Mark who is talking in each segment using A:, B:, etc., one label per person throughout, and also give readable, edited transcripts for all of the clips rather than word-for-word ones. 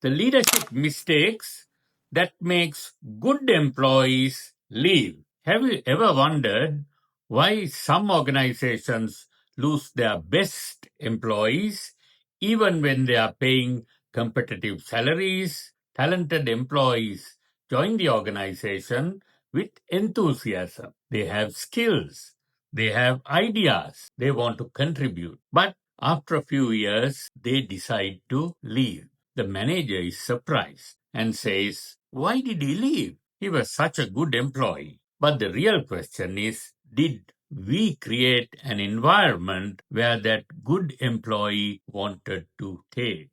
A: The leadership mistakes that makes good employees leave. Have you ever wondered why some organizations lose their best employees even when they are paying competitive salaries? Talented employees join the organization with enthusiasm. They have skills, they have ideas, they want to contribute. But after a few years, they decide to leave. The manager is surprised and says, "Why did he leave? He was such a good employee." But the real question is, did we create an environment where that good employee wanted to stay?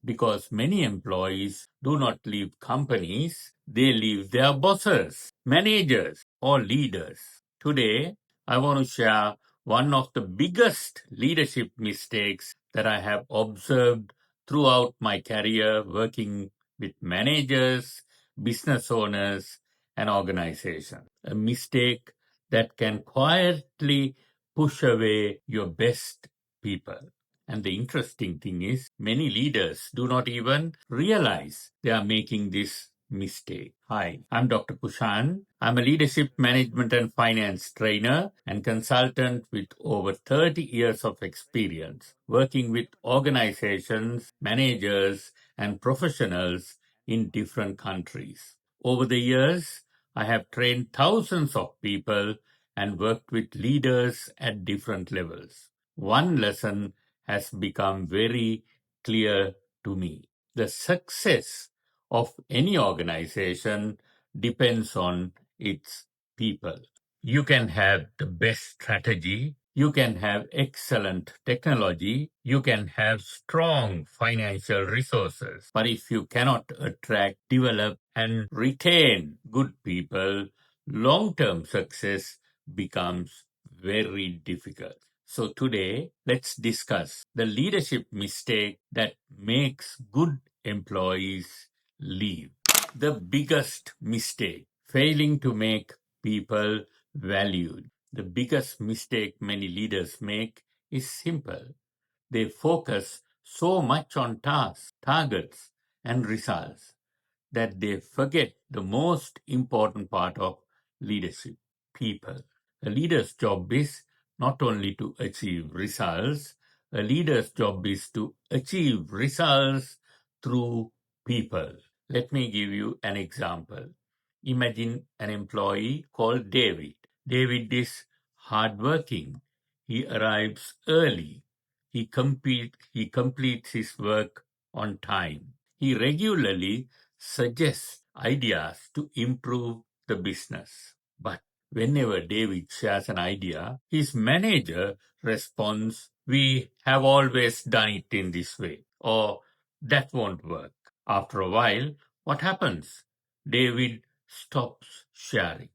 A: Because many employees do not leave companies, they leave their bosses, managers, or leaders. Today, I want to share one of the biggest leadership mistakes that I have observed throughout my career working with managers, business owners, and organizations. A mistake that can quietly push away your best people. And the interesting thing is, many leaders do not even realize they are making this mistake. Hi, I'm Dr. Kushan. I'm a leadership management and finance trainer and consultant with over 30 years of experience working with organizations, managers, and professionals in different countries. Over the years, I have trained thousands of people and worked with leaders at different levels. One lesson has become very clear to me. The success of any organization depends on its people. You can have the best strategy, you can have excellent technology, you can have strong financial resources. But if you cannot attract, develop, and retain good people, long term success becomes very difficult. So today, let's discuss the leadership mistake that makes good employees leave. The biggest mistake, failing to make people valued. The biggest mistake many leaders make is simple. They focus so much on tasks, targets, and results that they forget the most important part of leadership, people. A leader's job is not only to achieve results, a leader's job is to achieve results through people. Let me give you an example. Imagine an employee called David. David is hardworking. He arrives early. He completes his work on time. He regularly suggests ideas to improve the business. But whenever David shares an idea, his manager responds, "We have always done it in this way," or "That won't work." After a while, what happens? David stops sharing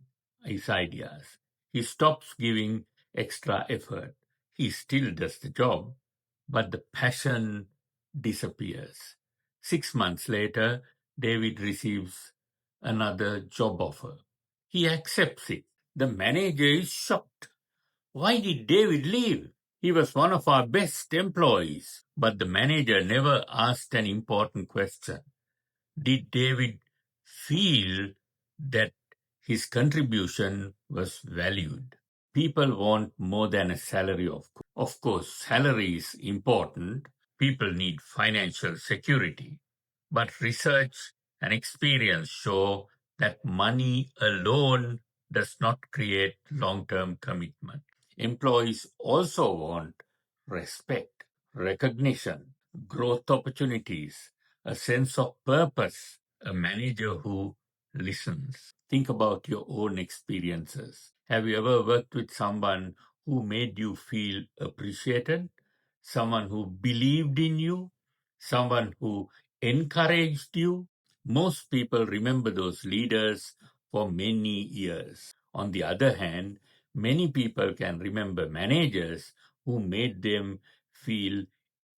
A: his ideas. He stops giving extra effort. He still does the job, but the passion disappears. 6 months later, David receives another job offer. He accepts it. The manager is shocked. Why did David leave? He was one of our best employees. But the manager never asked an important question. Did David feel that his contribution was valued? People want more than a salary, of course. Of course, salary is important. People need financial security. But research and experience show that money alone does not create long term commitment. Employees also want respect, recognition, growth opportunities, a sense of purpose, a manager who listens. Think about your own experiences. Have you ever worked with someone who made you feel appreciated? Someone who believed in you? Someone who encouraged you? Most people remember those leaders for many years. On the other hand, many people can remember managers who made them feel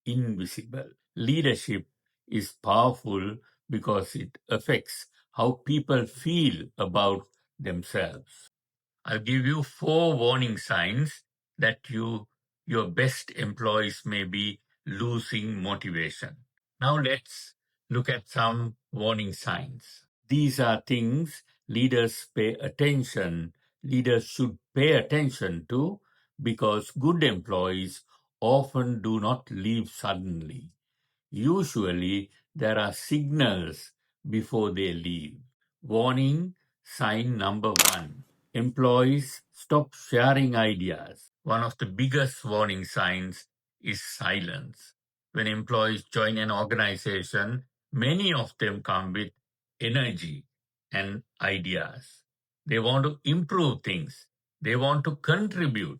A: invisible. Leadership is powerful because it affects how people feel about themselves. I'll give you 4 warning signs that your best employees may be losing motivation. Now let's look at some warning signs. These are things leaders should pay attention to, because good employees often do not leave suddenly. Usually, there are signals before they leave. Warning sign number one: employees stop sharing ideas. One of the biggest warning signs is silence. When employees join an organization, many of them come with energy and ideas. They want to improve things, they want to contribute.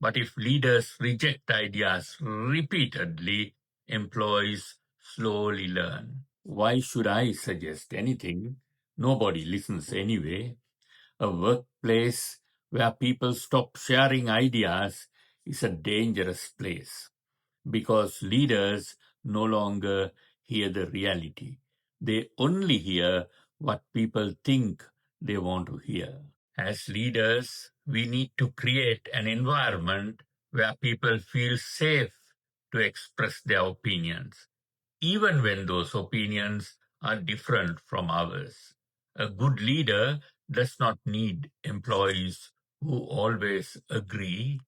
A: But if leaders reject ideas repeatedly, employees slowly learn. Why should I suggest anything? Nobody listens anyway. A workplace where people stop sharing ideas is a dangerous place, because leaders no longer hear the reality. They only hear what people think they want to hear. As leaders, we need to create an environment where people feel safe to express their opinions, even when those opinions are different from ours. A good leader does not need employees who always agree.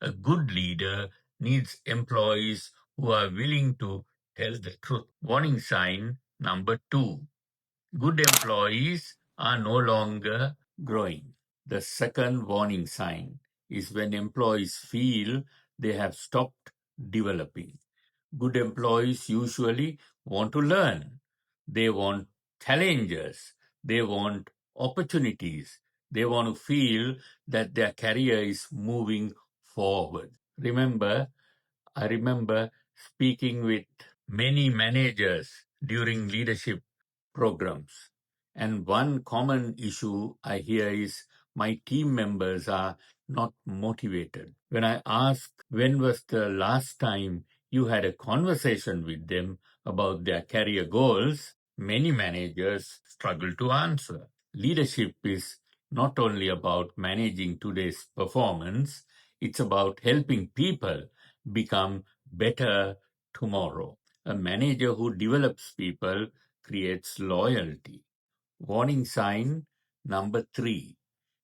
A: A good leader needs employees who are willing to tell the truth. Warning sign number two: good employees are no longer growing. The second warning sign is when employees feel they have stopped developing. Good employees usually want to learn. They want challenges. They want opportunities. They want to feel that their career is moving forward. I remember speaking with many managers during leadership programs. And one common issue I hear is, my team members are not motivated. When I ask when was the last time you had a conversation with them about their career goals, many managers struggle to answer. Leadership is not only about managing today's performance, it's about helping people become better tomorrow. A manager who develops people creates loyalty. Warning sign number three: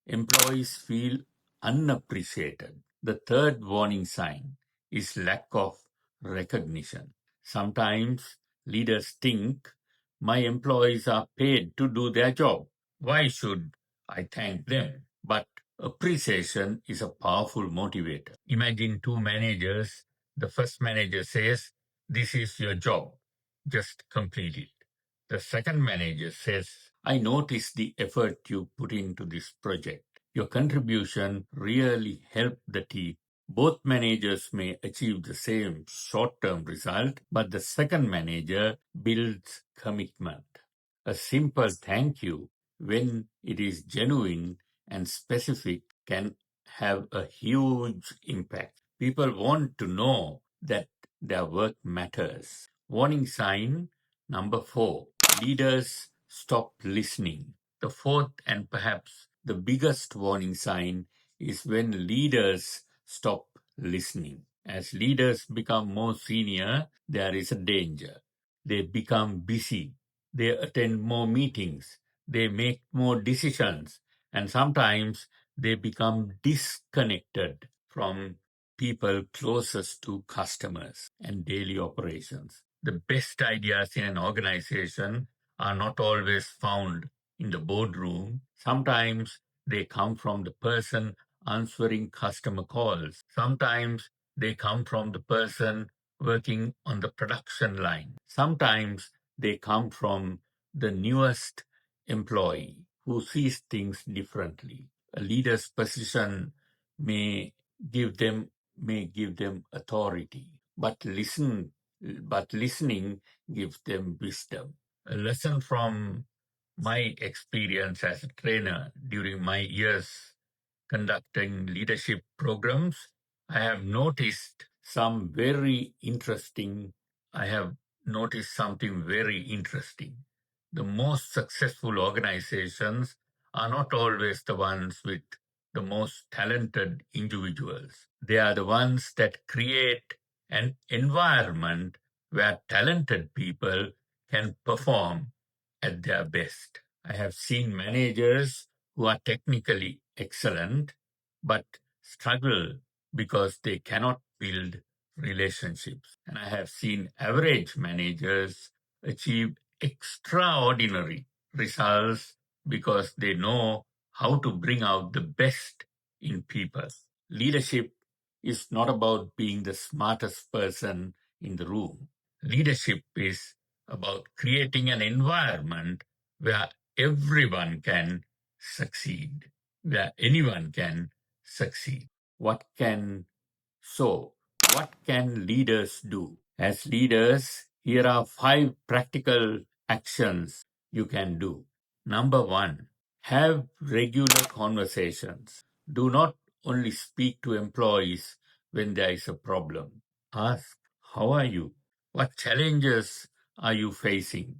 A: employees feel unappreciated. The third warning sign is lack of recognition. Sometimes leaders think, my employees are paid to do their job. Why should I thank them? But appreciation is a powerful motivator. Imagine two managers. The first manager says, this is your job, just complete it. The second manager says, I notice the effort you put into this project. Your contribution really helped the team. Both managers may achieve the same short-term result, but the second manager builds commitment. A simple thank you, when it is genuine and specific, can have a huge impact. People want to know that their work matters. Warning sign number four: leaders stop listening. The fourth and perhaps the biggest warning sign is when leaders stop listening. As leaders become more senior, there is a danger. They become busy. They attend more meetings. They make more decisions. And sometimes they become disconnected from people closest to customers and daily operations. The best ideas in an organization are not always found in the boardroom. Sometimes they come from the person answering customer calls. Sometimes they come from the person working on the production line. Sometimes they come from the newest employee who sees things differently. A leader's position may give them authority, but listening gives them wisdom. A lesson from my experience as a trainer during my years conducting leadership programs, I have noticed I have noticed something very interesting. The most successful organizations are not always the ones with the most talented individuals. They are the ones that create an environment where talented people can perform at their best. I have seen managers who are technically excellent but struggle because they cannot build relationships. And I have seen average managers achieve extraordinary results because they know how to bring out the best in people. Leadership is not about being the smartest person in the room. Leadership is about creating an environment where everyone can succeed, where anyone can succeed. What can so, what can leaders do? As leaders, here are 5 practical actions you can do. Number 1, have regular conversations. Do not only speak to employees when there is a problem. Ask, how are you? What challenges are you facing?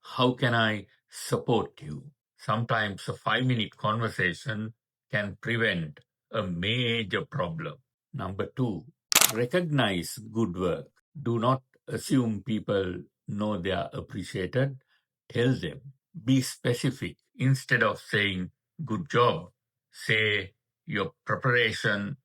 A: How can I support you? Sometimes a 5-minute conversation can prevent a major problem. Number 2, recognize good work. Do not assume people know they are appreciated. Tell them. Be specific. Instead of saying good job, say your preparation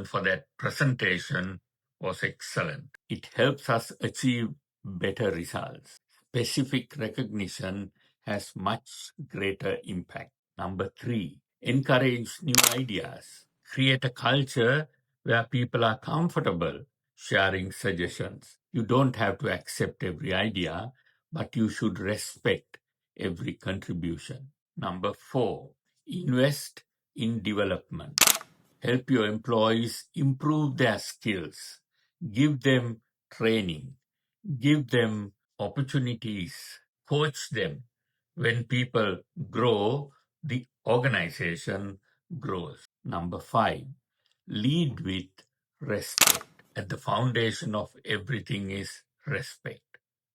A: for that presentation was excellent. It helps us achieve better results. Specific recognition has much greater impact. Number 3, encourage new ideas. Create a culture where people are comfortable sharing suggestions. You don't have to accept every idea, but you should respect every contribution. Number 4, invest in development. Help your employees improve their skills. Give them training. Give them opportunities. Coach them. When people grow, the organization grows. Number 5, lead with respect. At the foundation of everything is respect.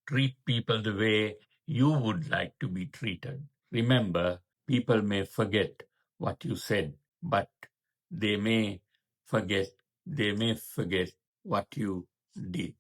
A: Treat people the way you would like to be treated. Remember, people may forget what you said, but they may forget they may forget what you did,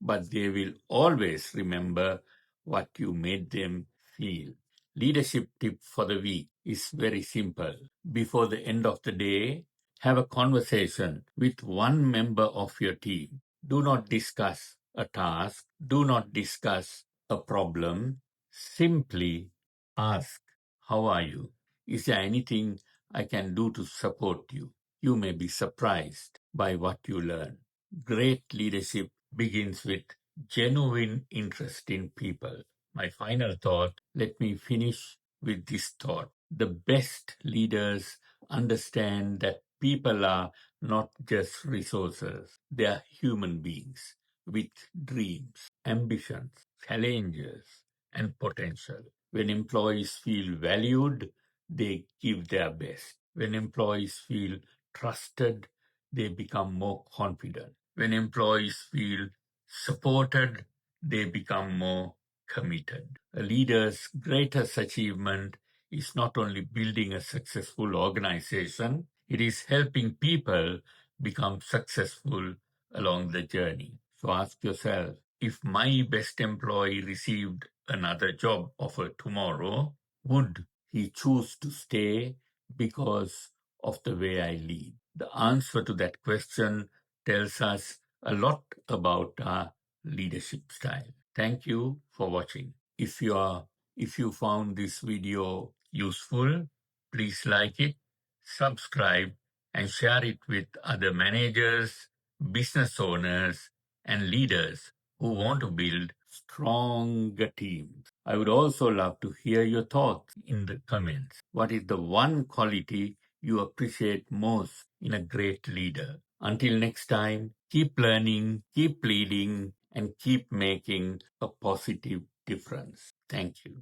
A: but they will always remember what you made them feel. Leadership tip for the week is very simple. Before the end of the day, have a conversation with one member of your team. Do not discuss a task. Do not discuss a problem. Simply ask, how are you? Is there anything I can do to support you? You may be surprised by what you learn. Great leadership begins with genuine interest in people. My final thought, let me finish with this thought. The best leaders understand that people are not just resources, they are human beings with dreams, ambitions, challenges, and potential. When employees feel valued, they give their best. When employees feel trusted, they become more confident. When employees feel supported, they become more committed. A leader's greatest achievement is not only building a successful organization, it is helping people become successful along the journey. So ask yourself, if my best employee received another job offer tomorrow, would he choose to stay because of the way I lead? The answer to that question tells us a lot about our leadership style. Thank you for watching. If you found this video useful, please like it, subscribe, and share it with other managers, business owners, and leaders who want to build stronger teams. I would also love to hear your thoughts in the comments. What is the one quality you appreciate most in a great leader? Until next time, keep learning, keep leading, and keep making a positive difference. Thank you.